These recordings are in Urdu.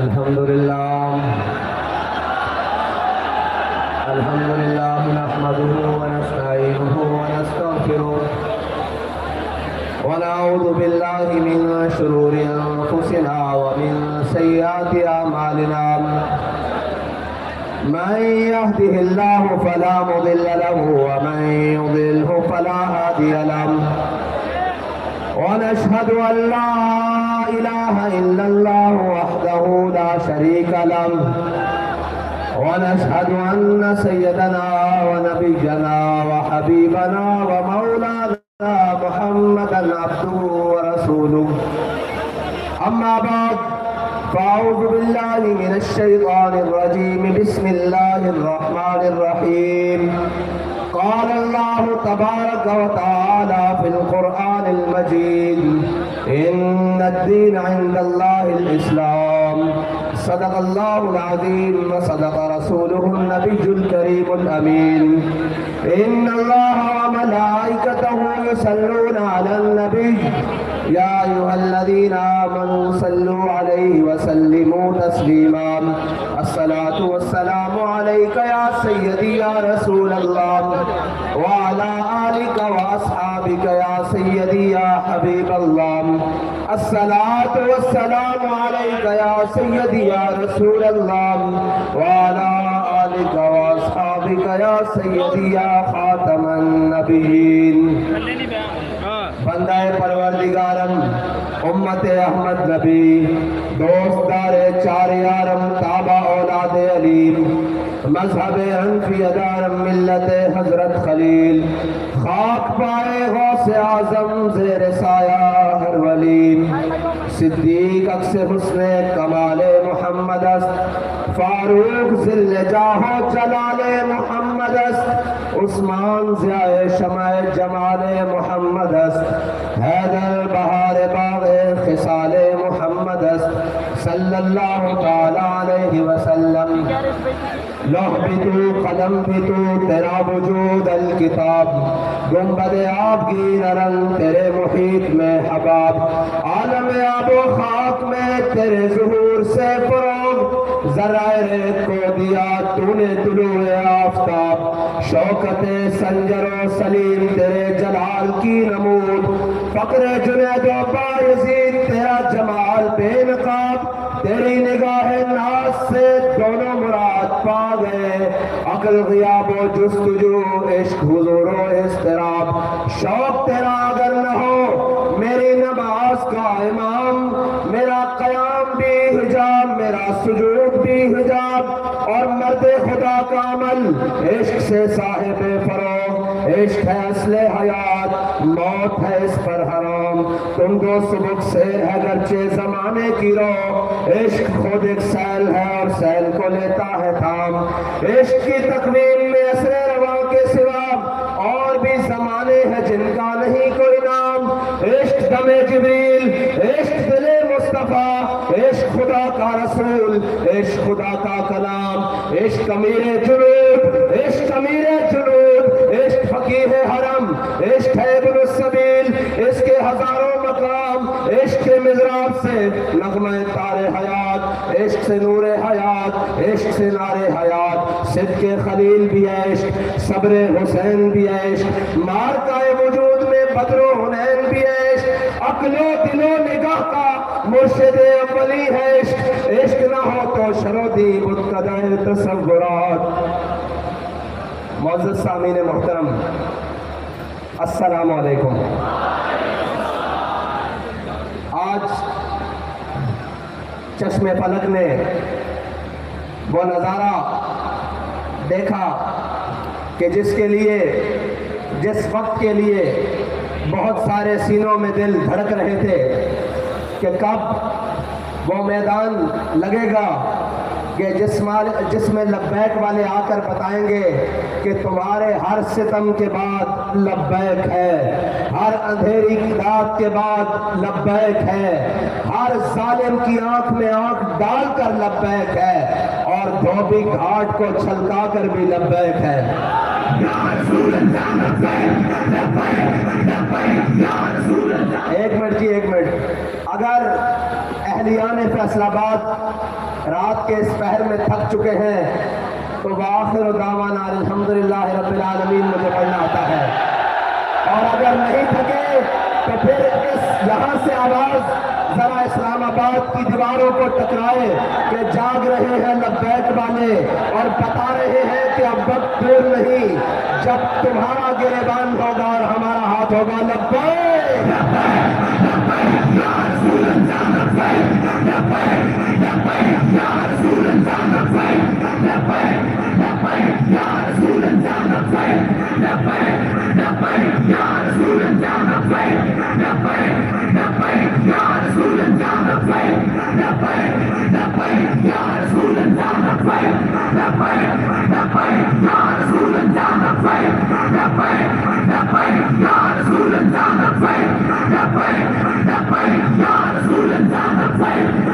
الحمدللہ نحمده ونستعینه ونستغفره ونعوذ باللہ من شرور انفسنا ومن سیئات اعمالنا من يهده الله فلا مضل له ومن يضلل فلا هادي له ونشهد أن لا إله إلا الله وحده لا شريك له ونشهد أن سيدنا ونبينا وحبيبنا ومولانا محمدا عبده ورسوله أما بعد فأعوذ بالله من الشيطان الرجيم بسم الله الرحمن الرحيم قال الله تبارك وتعالى في القرآن المجيد إن الدين عند الله الإسلام صدق الله العظيم وصدق رسوله النبي الكريم الأمين إن الله وملائكته يصلون على النبي يا أيها الذين آمنوا صلوا عليه وسلموا تسليما الصلاة والسلام عليك يا سيدي يا رسول الله وعلى آلك وأصحابك يا سيدي يا حبيب الله الصلاة والسلام عليك يا سيدي يا رسول الله وعلى آلك وأصحابك يا سيدي يا خاتم النبيين بندہ پروردگارم امت احمد نبی دوستدار چار یارم تابع اولاد علیم مذہب حنفی دارم ملت حضرت خلیل خاک پائے غوث اعظم زیر سایہ ہر ولی صدیق عکس حسن کمال محمد است فاروق ذل جاہ و جلال محمد است عثمان ضیاء شمع جمال محمد است حیدر بہار باغ خصال محمد است صلی اللہ تعالی علیہ وسلم لوح بھی تو قلم بھی تو تیرا وجود الکتاب گنبد آب گیر رنگ تیرے محیط میں حباب عالم آب و خاک میں تیرے ظہور سے فروغ ذرائع ریت کو دیا تو نے طلوع آفتاب شوکت سنجر و سلیم تیرے جلال کی نمود فقر جنید و بایزید تیرا جمال بے نقاب تیری نگاہ ناز سے دونوں مراد پا گئے عقل غیاب و جستجو عشق حضور و اضطراب شوق تیرا اگر نہ ہو میری نماز کا امام میرا قیام بھی حجاب میرا سجود بھی حجاب اور مرد خدا کا عمل عشق سے صاحب فروغ عشق ہے اصل حیات موت ہے اس پر حرام تم کو سبق سیر ہے گرچہ زمانے کی رو عشق خود ایک سیل ہے اور سیل کو لیتا ہے تھام عشق کی تکوین میں اثر رواں کے سوا اور بھی زمانے ہیں جن کا نہیں کوئی نام عشق دم جبریل عشق دل مصطفیٰ عشق خدا کا رسول عشق خدا کا کلام عشق امیر جنود عشق امیر جنود عشق فقیہ حرم عشق ہے ابن السبیل اس کے ہزاروں مقام عشق کے مضراب سے نغمہ تار حیات عشق سے نور حیات عشق سے نار حیات صدق خلیل بھی ہے عشق صبر حسین بھی ہے عشق مارکہ وجود میں بدر و حنین بھی ہے عشق عقل و دل و نگاہ کا مرشد اولی ہے عشق عشق نہ ہو تو شرودی متقدع تصورات معزز سامعین محترم السلام علیکم آج چشم فلک نے وہ نظارہ دیکھا کہ جس کے لیے جس وقت کے لیے بہت سارے سینوں میں دل دھڑک رہے تھے کہ کب وہ میدان لگے گا کہ جس میں لبیک والے آ کر بتائیں گے کہ تمہارے ہر ستم کے بعد لبیک ہے، ہر اندھیری کی رات کے بعد لبیک ہے، ہر ظالم کی آنکھ میں آنکھ ڈال کر لبیک ہے، اور دھوبی گھاٹ کو چھلکا کر بھی لبیک ہے۔ ایک منٹ جی، ایک منٹ۔ اگر اہلیان فیصل آباد رات کے اس پہر میں تھک چکے ہیں تو وآخر دعوانا الحمدللہ رب العالمین مجھے پڑھنا آتا ہے، اور اگر نہیں تھکے تو پھر یہاں سے آواز ذرا اسلام آباد کی دیواروں کو ٹکرائے کہ جاگ رہے ہیں لبیک والے، اور بتا رہے ہیں کہ اب وقت دور نہیں جب تمہارا گریبان ہوگا اور ہمارا ہاتھ ہوگا۔ لبیک یا رسول اللہ، لبیک یا رسول اللہ، لبیک یا رسول اللہ، لبیک یا رسول اللہ، لبیک یا رسول اللہ، لبیک یا رسول اللہ، لبیک یا رسول اللہ، لبیک یا رسول اللہ، لبیک یا رسول اللہ، لبیک یا رسول اللہ، لبیک یا رسول اللہ،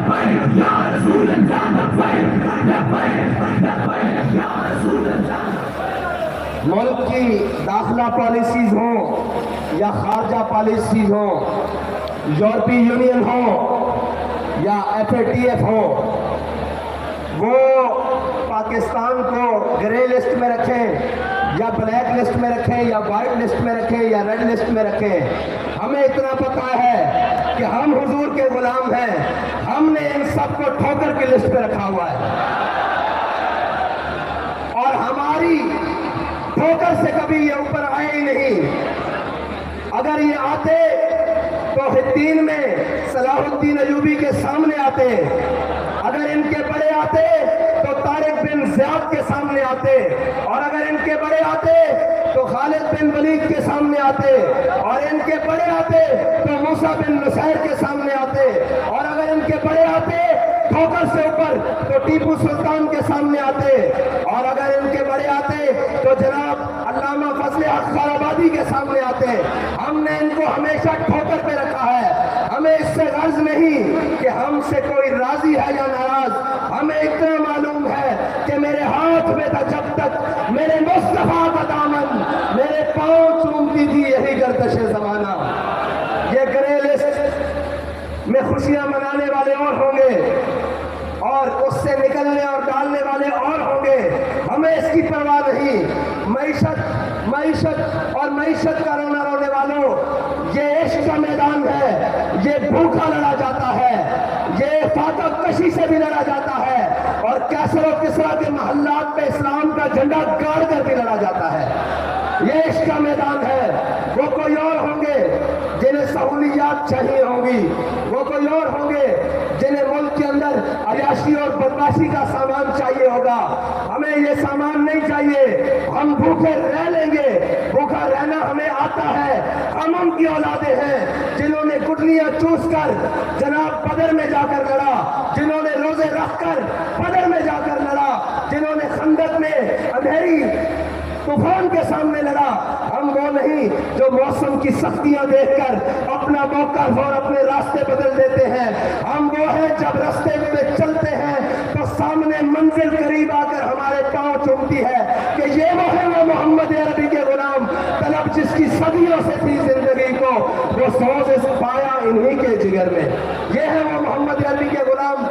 لبیک یا رسول اللہ، لبیک یا رسول اللہ۔ ملک کی داخلہ پالیسیز ہوں یا خارجہ پالیسیز ہوں، یورپی یونین ہوں یا FATF ہو، وہ پاکستان کو گرے لسٹ میں رکھیں یا بلیک لسٹ میں رکھیں یا وائٹ لسٹ میں رکھیں یا ریڈ لسٹ میں رکھیں، ہمیں اتنا پتا ہے کہ ہم حضور کے غلام ہیں۔ ہم نے ان سب کو ٹھوکر کی لسٹ پہ رکھا ہوا ہے، اور ہماری ٹھوکر سے کبھی یہ اوپر آئے ہی نہیں۔ اگر یہ آتے تو حطین میں صلاح الدین ایوبی کے سامنے آتے، اگر ان کے بڑے آتے تو طارق بن زیاد کے سامنے آتے، اور اگر ان کے بڑے آتے تو خالد بن ولید کے سامنے آتے، اور ان کے بڑے آتے تو موسیٰ بن نصیر کے سامنے آتے، اور اگر ان کے بڑے آتے ٹھوکر سے اوپر تو ٹیپو سلطان کے سامنے آتے، اور اگر ان کے بڑے آتے تو جناب علامہ فضل حق خیرآبادی کے سامنے آتے۔ ہم نے ان کو ہمیشہ ٹھوکر پہ رکھا ہے۔ ہمیں اس سے غرض نہیں کہ ہم سے کوئی راضی ہے یا ناراض، ہمیں اتنا معلوم ہے کہ میرے ہاتھ میں تھا جب تک میرے مصطفیٰ کا دامن، میرے پاؤں چومتی تھی یہی گردش زمانہ۔ یہ گرے لسٹ میں خوشیاں منانے والے اور ہوں گے، اور اس سے نکلنے اور ڈالنے والے اور ہوں گے، ہمیں اس کی پرواہ نہیں۔ معیشت کا رونا رونے والوں، یہ عشق کا میدان ہے، یہ بھوکا لڑا جاتا ہے، یہ فاتح کشی سے بھی لڑا جاتا ہے، اور کیسر و کسرا کے محلات میں اسلام کا جھنڈا گاڑ کر بھی لڑا جاتا ہے۔ یہ عشق کا میدان ہے۔ وہ کوئی اور ہوں گے جنہیں سہولیات چاہیے ہوں گی، وہ کوئی اور ہوں گے جنہیں ملک کے اندر عیاشی اور بدمعاشی کا سامان چاہیے ہوگا۔ ہمیں یہ سامان نہیں چاہیے، ہم بھوکے رہ لیں گے، بھوکا رہنا ہمیں آتا ہے۔ ہم ان کی اولادیں ہیں جنہوں نے گٹلیاں چوس کر جناب بدر میں جا کر لڑا، جنہوں نے روزے رکھ کر بدر میں جا کر لڑا، جنہوں نے خندق میں اندھیری طوفان کے سامنے لڑا۔ ہم وہ نہیں جو موسم کی سختیاں دیکھ کر اپنا موقف اور اپنے راستے بدل دیتے ہیں۔ ہم وہ ہیں جب راستے میں چلتے ہیں تو سامنے منزل قریب آ کر ہمارے پاؤں چومتی ہے کہ یہ وہ ہے وہ محمد عربی کے غلام، طلب جس کی صدیوں سے تھی زندگی کو، وہ سوز پایا انہی کے جگر میں۔ یہ ہے وہ محمد عربی کے غلام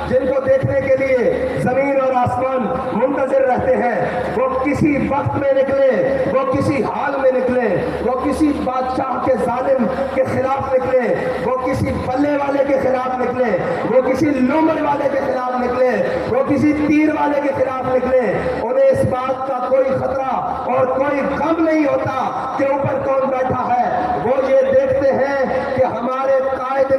جن کو دیکھنے کے لیے زمین اور آسمان منتظر رہتے ہیں۔ وہ کسی وقت میں نکلے، وہ کسی حال میں نکلے، وہ کسی بادشاہ کے ظالم کے خلاف نکلے، وہ کسی بلے والے کے خلاف نکلے، وہ کسی لومڑ والے کے خلاف نکلے، وہ کسی تیر والے کے خلاف نکلے، انہیں اس بات کا کوئی خطرہ اور کوئی غم نہیں ہوتا کہ اوپر کون بیٹھا ہے۔ وہ یہ دیکھتے ہیں کہ ہمارے قائد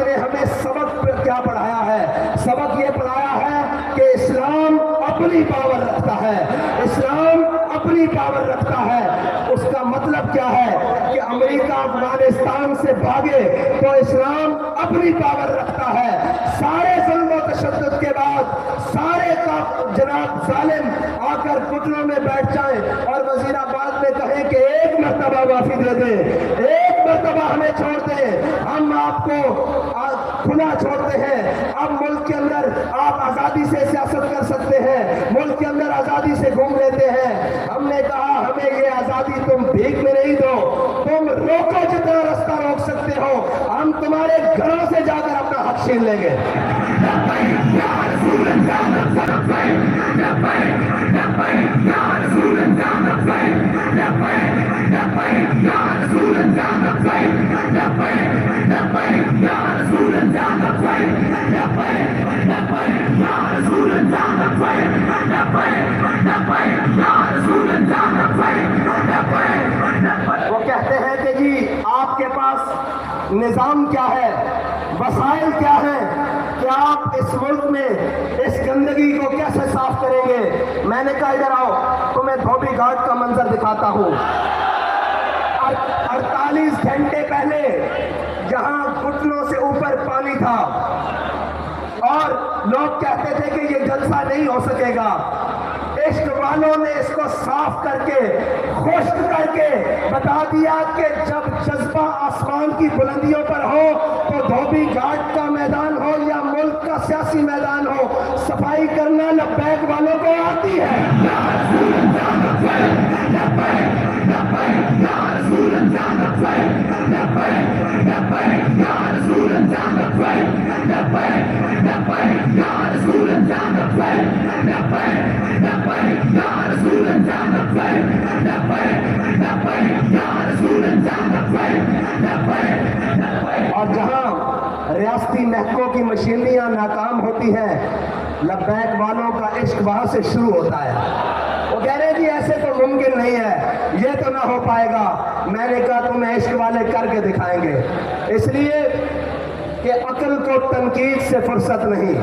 نے ہمیں سبق کیا پڑھایا ہے۔ سبق یہ پڑھایا ہے کہ اسلام اپنی پاور رکھتا ہے، اسلام اپنی پاور رکھتا ہے۔ مطلب کیا ہے کہ امریکہ افغانستان سے بھاگے تو اسلام اپنی پاور رکھتا ہے. سارے ظلم و تشدد کے بعد سارے کا جناب ظالم آ کر گھٹنوں میں بیٹھ جائیں اور وزیر آباد میں کہیں کہ ایک مرتبہ معافی دے دیں, ایک مرتبہ ہمیں چھوڑ دیں, ہم آپ کو کھلا چھوڑتے ہیں. اب ملک کے اندر آپ آزادی سے سیاست کر سکتے ہیں, ملک کے اندر آزادی سے گھوم لیتے ہیں. ہم نے کہا ہمیں یہ آزادی تم بھیک میں نہیں دو, تم روکو جتنا رستہ روک سکتے ہو, ہم تمہارے گھروں سے جا کر اپنا حق چھین لیں گے. وہ کہتے ہیں کہ جی آپ کے پاس نظام کیا ہے, وسائل کیا ہیں, کہ آپ اس ملک میں اس گندگی کو کیسے صاف کریں گے. میں نے کہا ادھر آؤ, تمہیں دھوبی گھاٹ کا منظر دکھاتا ہوں. 48 گھنٹے پہلے جہاں گھٹنوں سے اوپر پانی تھا اور لوگ کہتے تھے کہ یہ جلسہ نہیں ہو سکے گا, عشق والوں نے اس کو صاف کر کے خشک کر کے بتا دیا کہ جب جذبہ آسمان کی بلندیوں پر ہو تو دھوبی گھاٹ کا میدان ہو یا ملک کا سیاسی میدان ہو, صفائی کرنا لبیک والوں کو آتی ہے. اور جہاں ریاستی محکموں کی مشینریاں ناکام ہوتی ہیں, لبیک والوں کا عشق وہاں سے شروع ہوتا ہے. وہ کہہ رہے جی ایسے تو ممکن نہیں ہے, یہ تو نہ ہو پائے گا. میں نے کہا تمہیں عشق والے کر کے دکھائیں گے, اس لیے کہ عقل کو تنقید سے فرصت نہیں.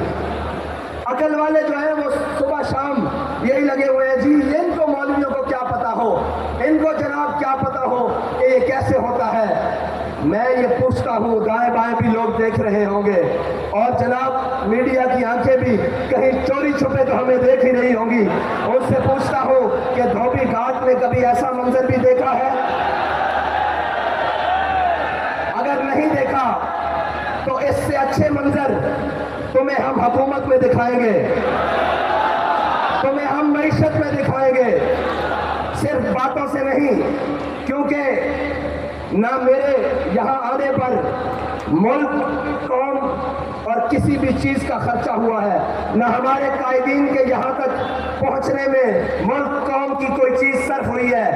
عقل والے جو ہیں وہ صبح شام یہی لگے ہوئے ہیں, جی ان کو مولویوں کو کیا پتا ہو, ان کو جناب کیا پتا ہو کہ یہ کیسے ہوتا ہے. میں یہ پوچھتا ہوں, دائیں بائیں بھی لوگ دیکھ رہے ہوں گے اور جناب میڈیا کی آنکھیں بھی کہیں چوری چھپے تو ہمیں دیکھ ہی نہیں ہوں گی, ان سے پوچھتا ہوں کہ دھوبی گھاٹ میں کبھی ایسا منظر بھی دیکھا ہے؟ اگر نہیں دیکھا تو اس سے اچھے منظر تمہیں ہم حکومت میں دکھائیں گے, تمہیں ہم معیشت میں دکھائیں گے, صرف باتوں سے نہیں. کیونکہ نہ میرے یہاں آنے پر ملک, قوم اور کسی بھی چیز کا خرچہ ہوا ہے, نہ ہمارے قائدین کے یہاں تک پہنچنے میں ملک قوم کی کوئی چیز صرف ہوئی ہے.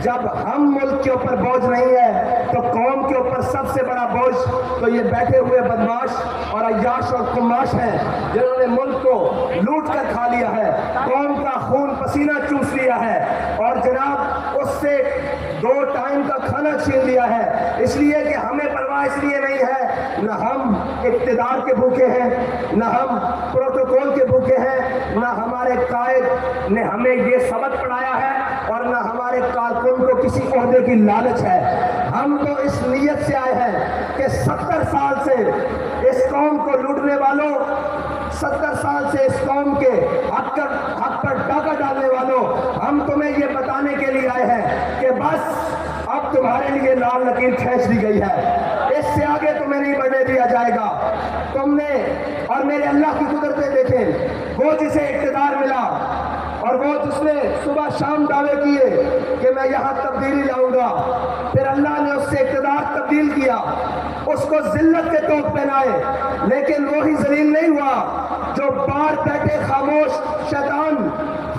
جب ہم ملک کے اوپر بوجھ نہیں ہے تو قوم کے اوپر سب سے بڑا بوجھ تو یہ بیٹھے ہوئے بدماش اور عیاش اور قماش ہیں جنہوں نے ملک کو لوٹ کر کھا لیا ہے, قوم کا خون پسینہ چوس لیا ہے اور جناب اس سے 2 ٹائم کا کھانا چھین لیا ہے. اس لیے کہ ہمیں پرواہ اس لیے نہیں ہے, نہ ہم اقتدار کے بھوکے ہیں, نہ ہم پروٹوکول کے بھوکے ہیں, نہ ہمارے قائد نے ہمیں یہ سبق پڑھایا ہے اور نہ ہمارے کارکن کو کسی عہدے کی لالچ ہے. ہم تو اس نیت سے آئے ہیں کہ 70 سال سے اس قوم کو لوٹنے والوں, 70 سال سے اس قوم کے حق پر ڈاکہ ڈالنے والوں, ہم تمہیں یہ بتانے کے لیے آئے ہیں کہ بس اب تمہارے لیے لال لکیر کھینچ دی گئی ہے, اس سے آگے تمہیں نہیں بڑھنے دیا جائے گا. تم نے اور میرے اللہ کی قدرتیں دیکھیں, وہ جسے اقتدار ملا اور وہ جس نے صبح شام دعوے کیے کہ میں یہاں تبدیلی لاؤں گا, پھر اللہ نے اس سے اقتدار تبدیل کیا, اس کو ذلت کے طوق پہنائے, لیکن وہی ذلیل نہیں ہوا جو بار بیٹھے خاموش شیطان,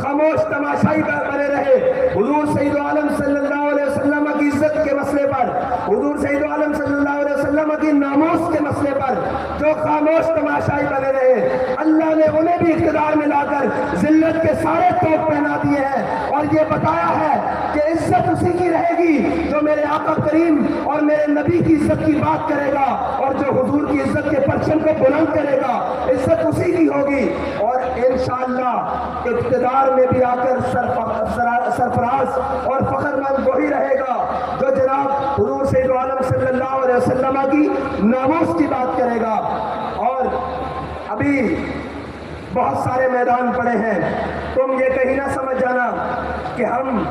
خاموش تماشائی بنے رہے. حضور سید عالم صلی اللہ علیہ وسلم کی عزت کے مسئلے پر, حضور سید عالم صلی اللہ علیہ وسلم کی ناموس کے مسئلے پر جو خاموش تماشائی بنے رہے, اللہ نے انہیں بھی اقتدار میں لا کر ذلت کے سارے طوق پہنا دیے ہیں اور یہ بتایا ہے کہ عزت اسی کی رہے گی جو میرے آقا کریم اور میرے نبی کی عزت کی بات کرے گا, اور جو حضور کی عزت کے پرچم کو بلند کرے گا عزت اسی کی ہوگی. اور انشاءاللہ اقتدار میں بھی آ کر سرفراز اور فخر مند وہی رہے گا بات کرے گا. اور ابھی بہت سارے میدان پڑے ہیں. تم یہ کہیں نہ سمجھ جانا کہ ہم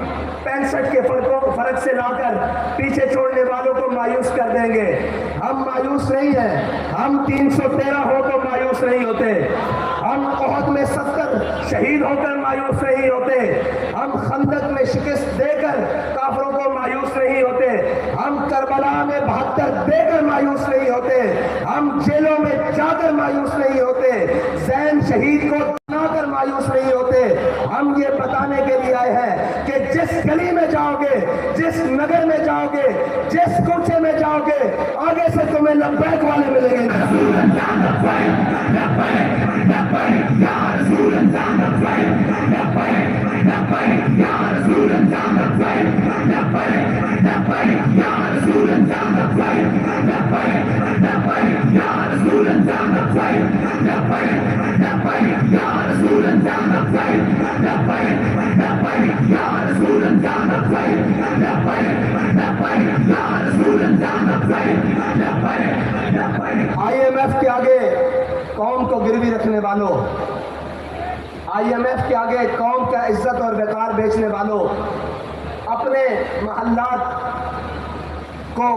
65 کے فرق سے لا کر پیچھے چھوڑنے والوں کو مایوس کر دیں گے. ہم مایوس نہیں ہیں. ہم 313 ہو تو مایوس نہیں ہوتے. ہم احد میں 70 شہید ہو کر مایوس نہیں ہوتے. ہم خندق میں شکست دے کر کافروں کو مایوس نہیں ہوتے. ہم کربلا میں 72 دے کر مایوس نہیں ہوتے. ہم جیلوں میں جا کر مایوس نہیں ہوتے. زین شہید کو بنا کر مایوس نہیں ہوتے. ہم یہ بتانے کے لیے آئے ہیں کہ جس گلی میں جاؤ گے, جس نگر میں جاؤ گے, جس کوچے میں جاؤ گے, آگے سے تمہیں لبیک والے ملیں گے. آئی ایم ایف کے آگے قوم کو گروی رکھنے والوں, آئی ایم ایف کے آگے قوم کا عزت اور وقار بیچنے والوں, اپنے محلات کو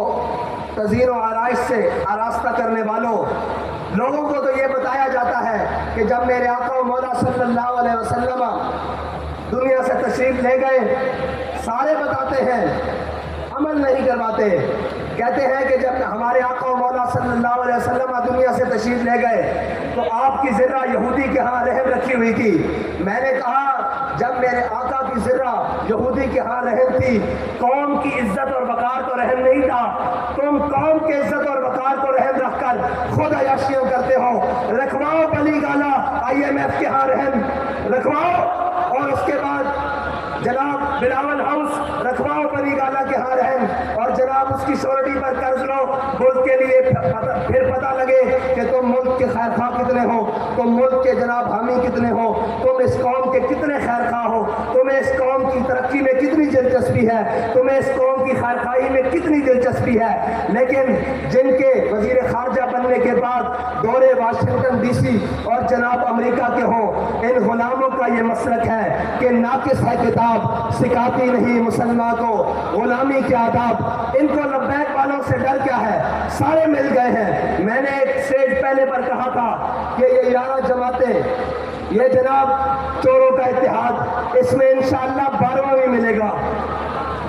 تزئین و آرائش سے آراستہ کرنے والوں, لوگوں کو تو یہ بتایا جاتا ہے کہ جب میرے آقا و مولا صلی اللہ علیہ وسلم دنیا سے تشریف لے گئے, سارے بتاتے ہیں, عمل نہیں کرواتے. کہتے ہیں کہ جب ہمارے آقا و مولا صلی اللہ علیہ وسلم دنیا سے تشریف لے گئے تو آپ کی ذرہ یہودی کے ہاں رحم رکھی ہوئی تھی. میں نے کہا جب میرے آقا کی ذرہ یہودی کے ہاں رحم تھی, قوم کی عزت اور وقار تو رحم نہیں تھا. تم قوم کی عزت اور وقار کو رحم رکھ کر خود عیاشیاں کرتے ہو. رکھواؤ بلی گالا آئی ایم ایف کے ہاں رحم رکھواؤ, اور اس کے بعد جناب بلاول ہاؤس رکھواؤ بلی گالا کے ہاں رحم, اور جناب اس کی شورٹی پر قرض لو ملک کے لیے. پھر پتہ لگے کہ تم ملک کے خیر خواہ کتنے ہو, تم ملک کے جناب حامی کتنے ہو, تم اس قوم کے کتنے خیر خواہ ہو, تمہیں اس قوم کی ترقی میں کتنی دلچسپی ہے, تمہیں اس قوم کی خیر خواہی میں کتنی دلچسپی ہے. لیکن جن کے وزیر خارجہ بننے کے بعد دورے واشنگٹن ڈی سی اور جناب امریکہ کے ہوں, ان غلاموں کا یہ مسلک ہے کہ ناقص ہے کتاب, سکھاتی نہیں مسلمان کو غلامی کے آداب. ان کو لبیک والوں سے ڈر کیا ہے, سارے مل گئے ہیں. میں نے ایک سٹیج پہلے پر کہا تھا کہ یہ 11 جماعتیں, یہ جناب چوروں کا اتحاد, اس میں انشاءاللہ 12واں بھی ملے گا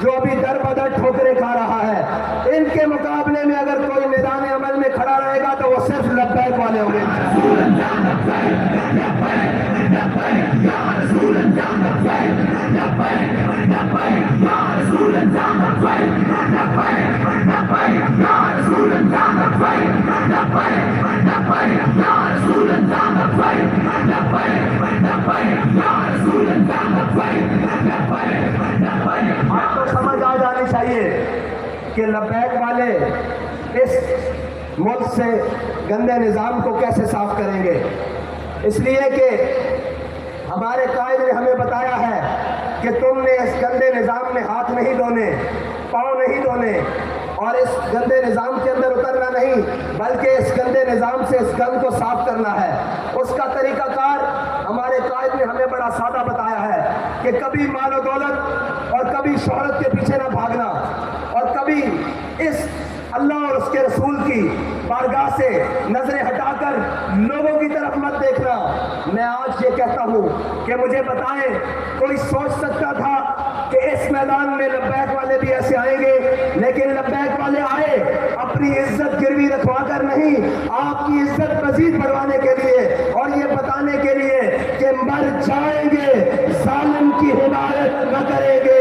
جو ابھی در بدر ٹھوکریں کھا رہا ہے. ان کے مقابلے میں اگر کوئی میدان عمل میں کھڑا رہے گا تو وہ صرف لبیک والے ہوں گے. آپ کو سمجھ آ جانی چاہیے کہ لبیک والے اس ملک سے گندے نظام کو کیسے صاف کریں گے. اس لیے کہ ہمارے قائد نے ہمیں بتایا ہے کہ تم نے اس گندے نظام میں ہاتھ نہیں دھونے, پاؤں نہیں دھونے, اور اس گندے نظام کے اندر اترنا نہیں, بلکہ اس گندے نظام سے اس گند کو صاف کرنا ہے. اس کا طریقہ کار ہمارے قائد نے ہمیں بڑا سادہ بتایا ہے کہ کبھی مال و دولت اور کبھی شہرت کے پیچھے نہ بھاگنا, اور کبھی اس اللہ اور اس کے رسول کی بارگاہ سے نظریں ہٹا کر لوگوں کی طرف مت دیکھنا. میں آج یہ کہتا ہوں کہ مجھے بتائیں, کوئی سوچ سکتا تھا کہ اس میدان میں لبیک والے بھی ایسے آئیں گے, لیکن لبیک والے آئے اپنی عزت گروی رکھوا کر نہیں, آپ کی عزت مزید بڑھوانے کے لیے اور یہ بتانے کے لیے کہ مر جائیں گے, ظالم کی حمایت نہ کریں گے,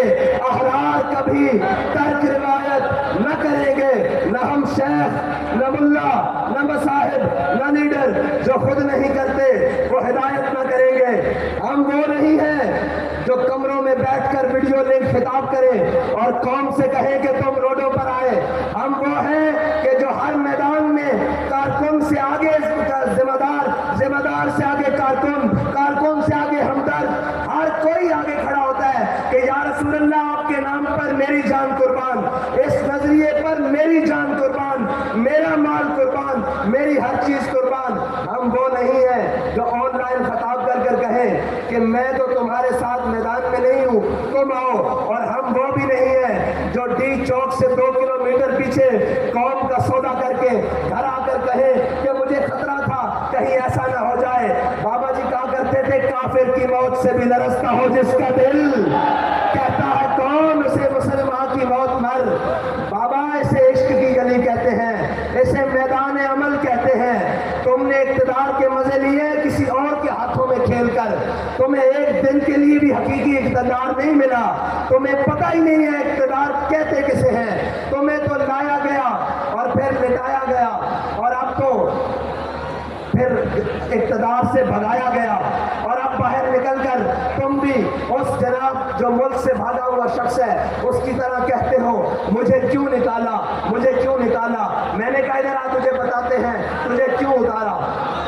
احرار کبھی ترک روایت نہ کریں گے. نہ ہم شیخ, نہ ملا, نہ مصاحب, نہ لیڈر جو خود نہیں کرتے وہ ہدایت نہ کریں گے. ہم وہ نہیں ہیں جو کمروں میں بیٹھ کر ویڈیو لنک خطاب کریں اور قوم سے کہیں کہ تم روڈوں پر آئے. ہم وہ ہیں کہ جو ہر میدان میں کارکن سے آگے ذمہ دار سے آگے کارکن سے آگے ہمدرد, ہر کوئی آگے کھڑا ہوتا ہے کہ یا رسول اللہ آپ کے نام پر میری جان قربان, اس نظریے پر میری جان قربان, میرا مال قربان, میری ہر چیز قربان. ہم وہ نہیں ہیں جو آن لائن خطاب کر کر کہیں کہ میں تو تمہارے ساتھ میدان میں نہیں ہوں, تم آؤ. اور ہم وہ بھی نہیں ہیں جو ڈی چوک سے 2 کلومیٹر پیچھے قوم کا سودا کر کے گھر آ کر کہیں کہ مجھے خطرہ تھا کہیں ایسا نہ ہو جائے. بابا جی کہا کرتے تھے کافر کی موت سے بھی لرزتا ہو جس کا دل, کہتا ہے کون اسے مسلمان کی موت مر. بابا اسے عشق کی گلی کہتے ہیں, اسے میدان عمل کہتے ہیں. تم نے اقتدار کے مزے لیے کسی اور کے ہاتھوں میں کھیل کر, تمہیں ایک دن کے لیے بھی حقیقی اقتدار نہیں ملا. تمہیں پتہ ہی نہیں ہے اقتدار کہتے کسے ہیں. تمہیں تو لایا گیا اور پھر لٹایا گیا, اور اب تو پھر اقتدار سے بھگایا گیا, اور اب باہر نکل کر تم بھی اس جناب جو ملک سے بھاگا ہوا شخص ہے اس کی طرح کہتے ہو مجھے کیوں نکالا, مجھے کیوں نکالا. میں نے کہا ادھر آ, تجھے بتاتے ہیں تجھے کیوں اتارا.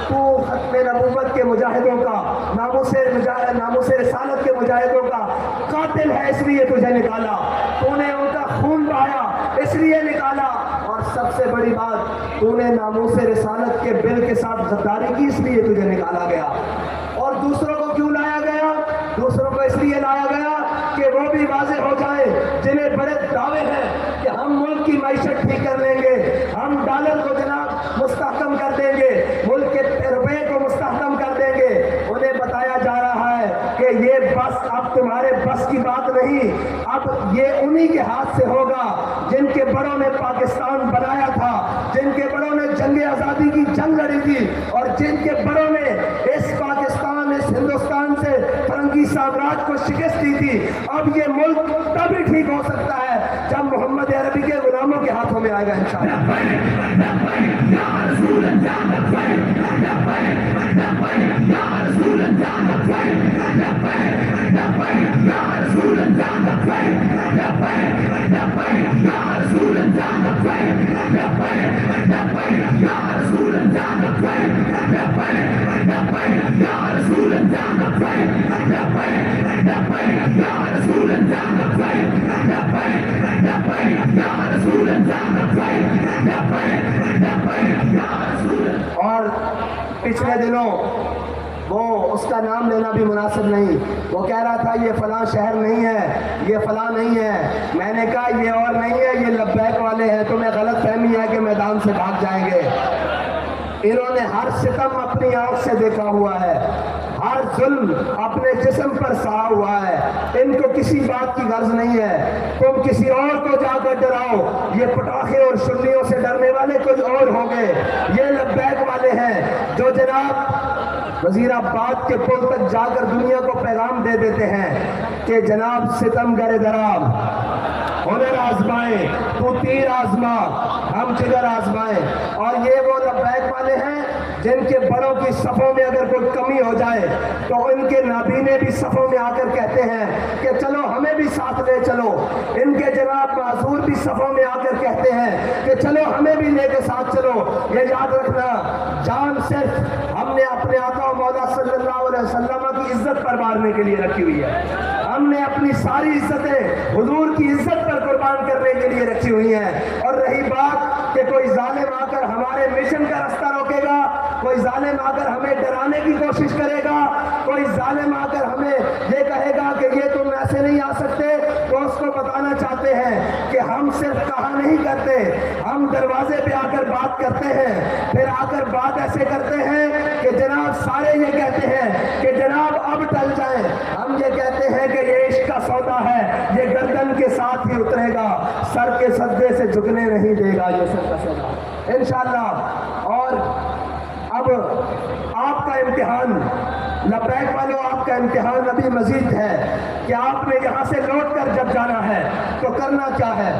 تو ختم نبوت کے مجاہدوں کا, ناموس رسالت کے مجاہدوں کا قاتل ہے, اس لیے تجھے نکالا. تو نے ان کا خون بہایا اس لیے نکالا. اور سب سے بڑی بات, تو نے ناموس رسالت کے بل کے ساتھ غداری کی, اس لیے تجھے نکالا گیا. اور دوسروں کو کیوں لایا گیا؟ دوسروں کو اس لیے لایا گیا کہ وہ بھی واضح ہو جائے جنہیں بڑے دعوے ہیں کہ ہم ملک کی معیشت ٹھیک کر لیں گے, ہم ڈالر کو جناب مستحکم کر دیں گے, ملک کے روپے کو مستحکم کر دیں گے. انہیں بتایا جا رہا ہے کہ یہ بس اب تمہارے بس کی بات نہیں, اب یہ انہی کے ہاتھ سے ہوگا جن کے بڑوں نے پاکستان بنایا تھا, جن کے بڑوں نے جنگ آزادی کی جنگ لڑی تھی, اور جن کے بڑوں نے اس پاکستان, اس ہندوستان سے فرنگی سامراج کو شکست دی تھی. اب یہ ملک تبھی ٹھیک ہو سکتا ہے جب محمد عربی کے غلاموں کے ہاتھوں میں آئے گا انشاءاللہ. اور پچھلے دنوں وہ اس کا نام لینا بھی مناسب نہیں, وہ کہہ رہا تھا یہ فلاں شہر نہیں ہے, یہ فلاں نہیں ہے. میں نے کہا یہ اور نہیں ہے, یہ لبیک والے ہیں. تمہیں غلط فہمی ہے کہ میدان سے بھاگ جائیں گے. انہوں نے ہر ستم اپنی آنکھ سے دیکھا ہوا ہے, ہر ظلم اپنے جسم پر سہا ہوا ہے. ان کو کسی بات کی غرض نہیں ہے. تم کسی اور کو جا کر ڈراؤ, یہ پٹاخے اور شلیوں سے ڈرنے والے کچھ اور ہوں گے. یہ لبیک والے ہیں جو جناب وزیر آباد کے پل تک جا کر دنیا کو پیغام دے دیتے ہیں کہ جناب ستم گر دراب, ہنر آزمائیں, تو تیر آزما, ہم جگر آزمائیں. اور یہ وہ لبیک والے ہیں جن کے بڑوں کی صفوں میں اگر کوئی کمی ہو جائے تو ان کے نابینے بھی صفوں میں آ کر کہتے ہیں کہ چلو ہمیں بھی ساتھ لے چلو. ان کے جناب معذور بھی صفوں میں آ کر کہتے ہیں کہ چلو ہمیں بھی لے کے ساتھ چلو. یہ یاد رکھنا, جان صرف ہم نے اپنے آقا و مولا صلی اللہ علیہ وسلم کی عزت پر مارنے کے لیے رکھی ہوئی ہے. ہم نے اپنی ساری عزتیں حضور کی عزت پر قربان کرنے کے لیے رکھی ہوئی ہیں. اور رہی بات کہ کوئی ظالم آ کر ہمارے مشن کا رستہ روکے گا, کوئی ظالم آ کر ہمیں ڈرانے کی کوشش کرے گا, کوئی ظالم آ کر ہمیں یہ کہے گا کہ یہ تم ایسے نہیں آ سکتے, تو اس کو بتانا چاہتے ہیں کہ ہم صرف کہا نہیں کرتے, ہم دروازے پہ آ کر بات کرتے ہیں. پھر آ کر بات ایسے کرتے ہیں کہ جناب سارے یہ کہتے ہیں کہ جناب اب ٹل جائیں. ہم یہ کہتے ہیں کہ یہ عشق کا سودا ہے, یہ گردن کے ساتھ ہی اترے گا, سر کے سجدے سے جھکنے نہیں دے گا یہ سر کا سودا انشاءاللہ. اور اب آپ کا امتحان, لبیک والوں, آپ کا امتحان ابھی مزید ہے کہ آپ نے یہاں سے لوٹ کر جب جانا ہے تو کرنا کیا ہے,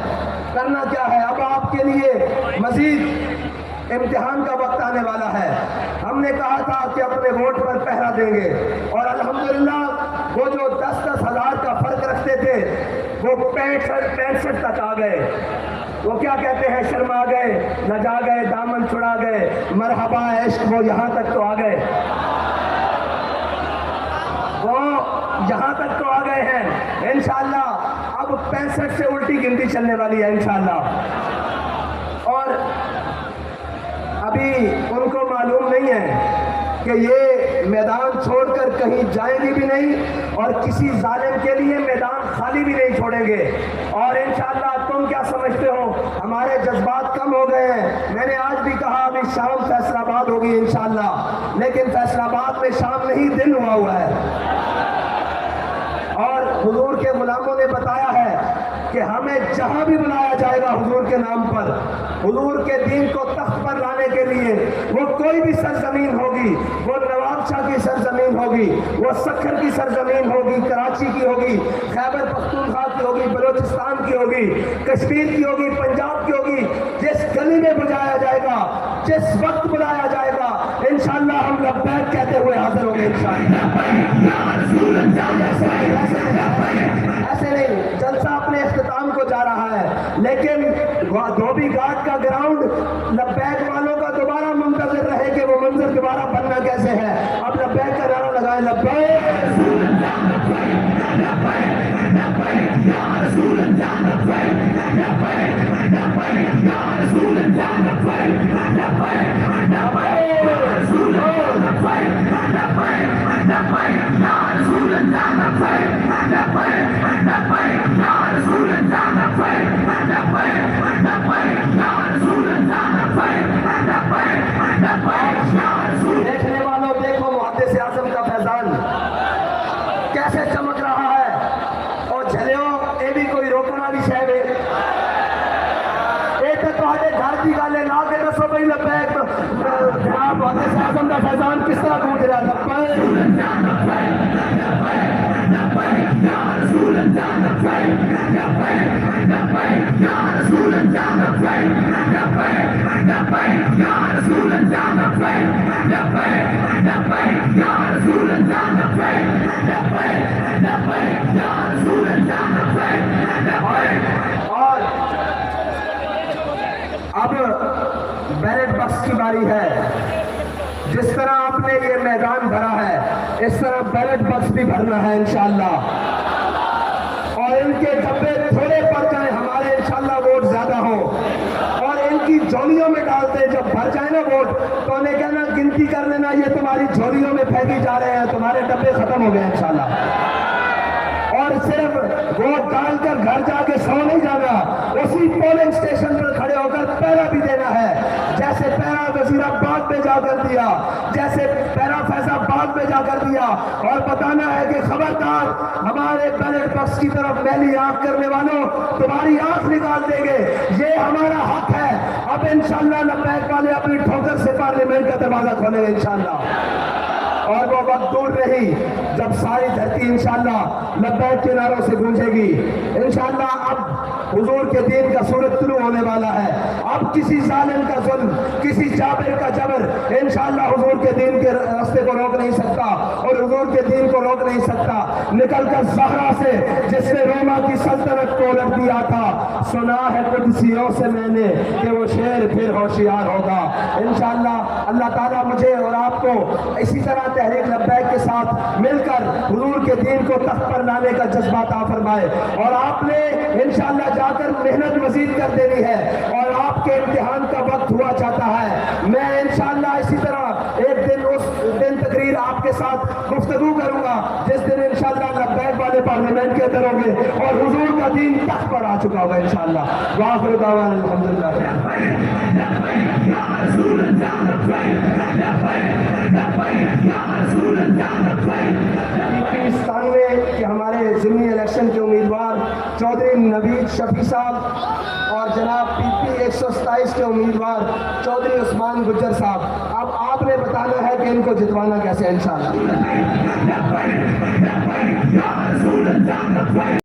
کرنا کیا ہے. اب آپ کے لیے مزید امتحان کا وقت آنے والا ہے. ہم نے کہا تھا کہ اپنے ووٹ پر پہرا دیں گے, اور الحمدللہ وہ جو 10-10 ہزار کا فرق رکھتے تھے وہ 65 تک آ گئے. وہ کیا کہتے ہیں, شرما گئے, لجا گئے, دامن چھڑا گئے, مرحبا عشق, وہ یہاں تک تو آ گئے, وہ یہاں تک تو آ گئے ہیں انشاءاللہ. اب 65 سے الٹی گنتی چلنے والی ہے انشاءاللہ. اور ابھی ان کو معلوم نہیں ہے کہ یہ میدان چھوڑ کر کہیں جائیں گی بھی نہیں اور کسی ظالم کے لیے میدان خالی بھی نہیں چھوڑیں گے. اور انشاءاللہ تم کیا سمجھتے ہو ہمارے جذبات کم ہو گئے ہیں؟ میں نے آج بھی کہا ابھی شام فیصل آباد ہوگی انشاءاللہ، لیکن فیصل آباد میں شام نہیں دن ہوا ہے. اور حضور کے غلاموں نے بتایا ہے کہ ہمیں جہاں بھی بلایا جائے گا حضور کے نام پر، حضور کے دین کو تخت پر لانے کے لیے، وہ کوئی بھی سرزمین ہوگی، وہ نواب شاہ کی سرزمین ہوگی، وہ سکھر کی سرزمین ہوگی، کراچی کی ہوگی، خیبر پختونخوا کی ہوگی، بلوچستان کی ہوگی، کشمیر کی ہوگی، پنجاب کی ہوگی، جس گلی میں بلایا جائے گا، جس وقت بلایا جائے گا، انشاءاللہ ہم لبیک کہتے ہوئے حاضر ہوں گے انشاءاللہ. ایسے نہیں، جلسہ اپنے اختتام کو جا رہا ہے، لیکن دھوبی گھاٹ کا گراؤنڈ لبیک والوں کا دوبارہ منتظر رہے کہ وہ منظر دوبارہ بننا کیسے ہے. اب لبیک کا نعرہ لگائیں، دیکھنے والوں دیکھو محدث اعظم کا فیضان کیسے چمک رہا ہے. اور جھلیو اے بھی کوئی روکنا بھی شاید اے تو تہاڈے گھر کی گل ہے، لا کے دسو بھائی لبیک جناب محدث اعظم کا فیضان کس طرح گونج رہا اور اب بیلٹ باکس کی باری ہے. جس طرح آپ نے یہ میدان بھرا ہے اس طرح بیلٹ باکس بھی بھرنا ہے انشاءاللہ. اور ان کے ڈبے تھوڑے پڑ جائیں، ہمارے انشاءاللہ ووٹ زیادہ ہوں، اور ان کی جھولیوں میں ڈالتے جب بھر جائے نا ووٹ تو انہیں کہنا گنتی کر لینا، یہ تمہاری جھولیوں میں پھینکی جا رہے ہیں، تمہارے ڈبے ختم ہو گئے انشاءاللہ. اور صرف ووٹ ڈال کر گھر جا کے سو نہیں جانا، اسی پولنگ سٹیشن پر کھڑے ہو کر پہرا بھی دینا ہے. جیسے پہرا وزیر آباد میں جا کر دیا، جیسے پہرا فیض آباد میں جا کر دیا، اور بتانا ہے کہ خبردار ہمارے بیلٹ باکس کی طرف میلی آنکھ کرنے والوں تمہاری آنکھ نکال دیں گے، یہ ہمارا حق ہے. اب انشاءاللہ لبیک والے اپنی ٹھوکر سے پارلیمنٹ کا دروازہ کھولیں گے انشاءاللہ. اور وہ وقت دور نہیں جب ساری دھرتی انشاءاللہ لبیک کے نعروں سے گونجے گی. انشاءاللہ اب حضور کے دین کا سورج طلوع ہونے والا ہے. اب کسی ظالم کا ظلم، کسی جابر کا جبر انشاءاللہ حضور کے دین کے راستے کو روک نہیں سکتا اور حضور کے دین کو روک نہیں سکتا. نکل کر زہرا سے جس نے روما کی سلطنت کو الٹ دیا تھا، سنا ہے قدسیوں سے میں نے کہ وہ شیر پھر ہوشیار ہوگا. انشاءاللہ اللہ تعالیٰ مجھے اور آپ کو اسی طرح تحریک لبیک کے ساتھ مل کر حضور کے دین کو تخت پر لانے کا جذبہ عطا فرمائے. اور آپ نے انشاءاللہ جا کر محنت مزید کر دینی ہے اور آپ کے امتحان کا وقت ہوا چاہتا ہے. میں انشاءاللہ اسی طرح ایک دن اس دن تقریر آپ کے ساتھ گفتگو کروں گا جس دن انشاءاللہ لبیک والے پارلیمنٹ کے اندر ہوں گے اور حضور کا دین تخت پر آ چکا ہوگا انشاءاللہ. وآخر دعوانا الحمدللہ. کہ ہمارے ضمنی الیکشن کے امیدوار چودھری نوید شفیع صاحب اور جناب پی پی 127 کے امیدوار چودھری عثمان گجر صاحب، اب آپ نے بتانا ہے کہ ان کو جتوانا کیسے انشاءاللہ.